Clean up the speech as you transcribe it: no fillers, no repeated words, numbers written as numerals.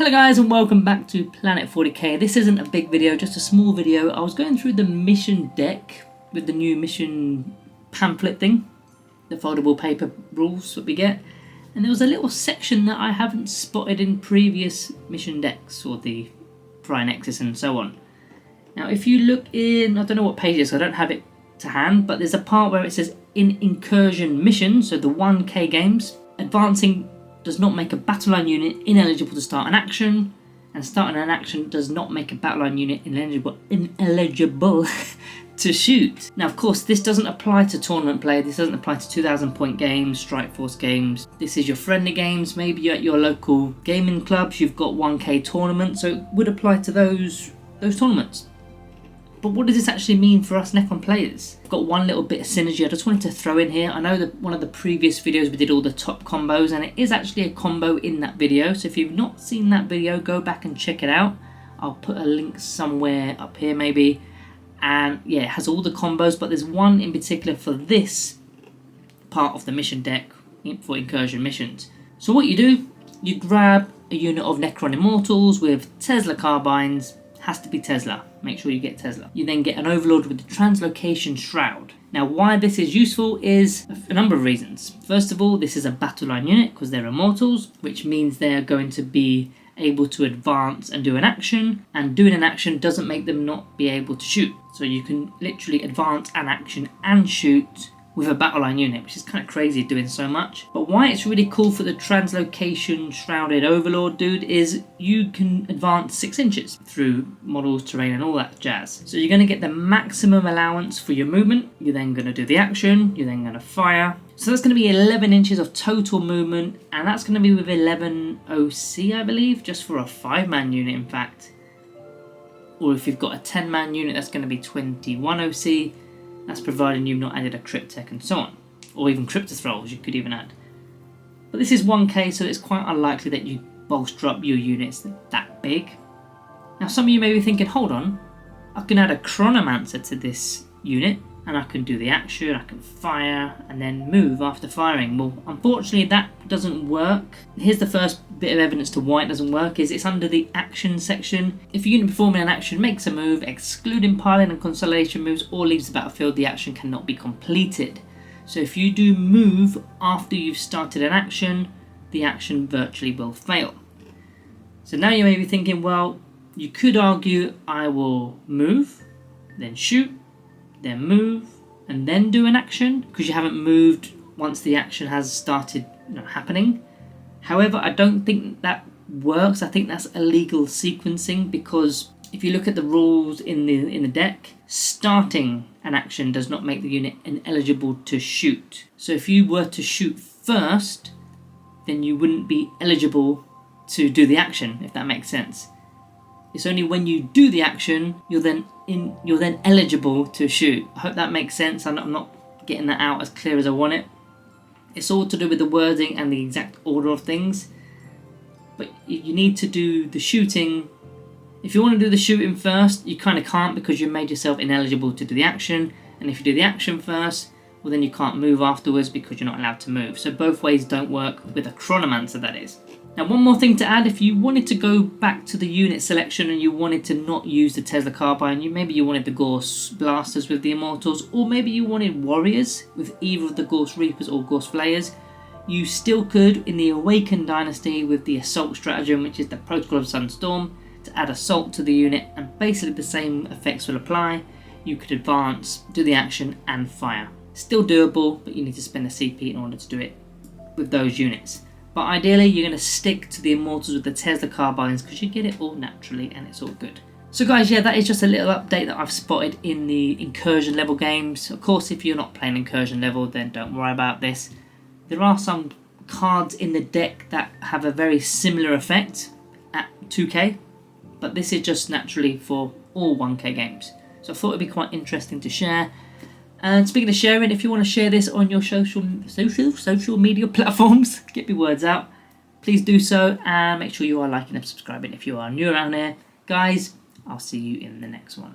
Hello guys and welcome back to Planet 40k. This isn't a big video, just a small video. I was going through the mission deck with the new mission pamphlet thing, the foldable paper rules that we get, and there was a little section that I haven't spotted in previous mission decks, or the Prior Nexus and so on. Now if you look in, I don't know what page it is, so I don't have it to hand, but there's a part where it says in Incursion mission, so the 1k games, advancing does not make a battle line unit ineligible to start an action, and starting an action does not make a battle line unit ineligible to shoot. Now of course this doesn't apply to tournament play, this doesn't apply to 2000 point games, Strike Force games. This is your friendly games, maybe you're at your local gaming clubs, you've got 1k tournaments, so it would apply to those tournaments. But what does this actually mean for us Necron players? I've got one little bit of synergy I just wanted to throw in here. I know that one of the previous videos we did all the top combos, and it is actually a combo in that video. So if you've not seen that video, go back and check it out. I'll put a link somewhere up here maybe. And yeah, it has all the combos, but there's one in particular for this part of the mission deck for Incursion missions. So what you do, you grab a unit of Necron Immortals with Tesla carbines. Has to be Tesla, make sure you get Tesla. You then get an Overlord with the Translocation Shroud. Now why this is useful is a number of reasons. First of all, this is a battle line unit because they're Immortals, which means they're going to be able to advance and do an action, and doing an action doesn't make them not be able to shoot. So you can literally advance an action and shoot with a battle line unit, which is kind of crazy doing so much. But why it's really cool for the Translocation Shrouded Overlord dude is you can advance 6 inches through models, terrain and all that jazz. So you're going to get the maximum allowance for your movement, you're then going to do the action, you're then going to fire. So that's going to be 11 inches of total movement, and that's going to be with 11 OC I believe, just for a 5-man unit in fact. Or if you've got a 10-man unit, that's going to be 21 OC. That's providing you've not added a Cryptek and so on. Or even Cryptothralls you could even add. But this is 1k, so it's quite unlikely that you bolster up your units that big. Now some of you may be thinking, hold on, I can add a Chronomancer to this unit, and I can do the action, I can fire, and then move after firing. Well, unfortunately that doesn't work. Here's the first bit of evidence to why it doesn't work, is it's under the action section. If a unit performing an action makes a move, excluding piling and consolation moves, or leaves the battlefield, the action cannot be completed. So if you do move after you've started an action, the action virtually will fail. So now you may be thinking, well, you could argue I will move, then shoot, then move, and then do an action, because you haven't moved once the action has started happening. However, I don't think that works. I think that's illegal sequencing, because if you look at the rules in the deck, starting an action does not make the unit ineligible to shoot. So if you were to shoot first, then you wouldn't be eligible to do the action, if that makes sense. It's only when you do the action you're then eligible to shoot. I hope that makes sense. I'm not getting that out as clear as I want it. It's all to do with the wording and the exact order of things. But you need to do the shooting. If you want to do the shooting first, you kind of can't, because you made yourself ineligible to do the action. And if you do the action first, well then you can't move afterwards because you're not allowed to move. So both ways don't work with a Chronomancer, that is. Now one more thing to add, if you wanted to go back to the unit selection and you wanted to not use the Tesla Carbine, maybe you wanted the Gorse Blasters with the Immortals, or maybe you wanted Warriors with either of the Gorse Reapers or Gorse Flayers, you still could in the Awakened Dynasty with the Assault Stratagem, which is the Protocol of Sunstorm, to add Assault to the unit, and basically the same effects will apply. You could advance, do the action and fire. Still doable, but you need to spend a CP in order to do it with those units. But ideally you're going to stick to the Immortals with the Tesla Carbines, because you get it all naturally and it's all good. So guys, yeah, that is just a little update that I've spotted in the Incursion level games. Of course, if you're not playing Incursion level, then don't worry about this. There are some cards in the deck that have a very similar effect at 2k, but this is just naturally for all 1k games. So I thought it'd be quite interesting to share. And speaking of sharing, if you want to share this on your social media platforms, get your words out, please do so, and make sure you are liking and subscribing if you are new around here. Guys, I'll see you in the next one.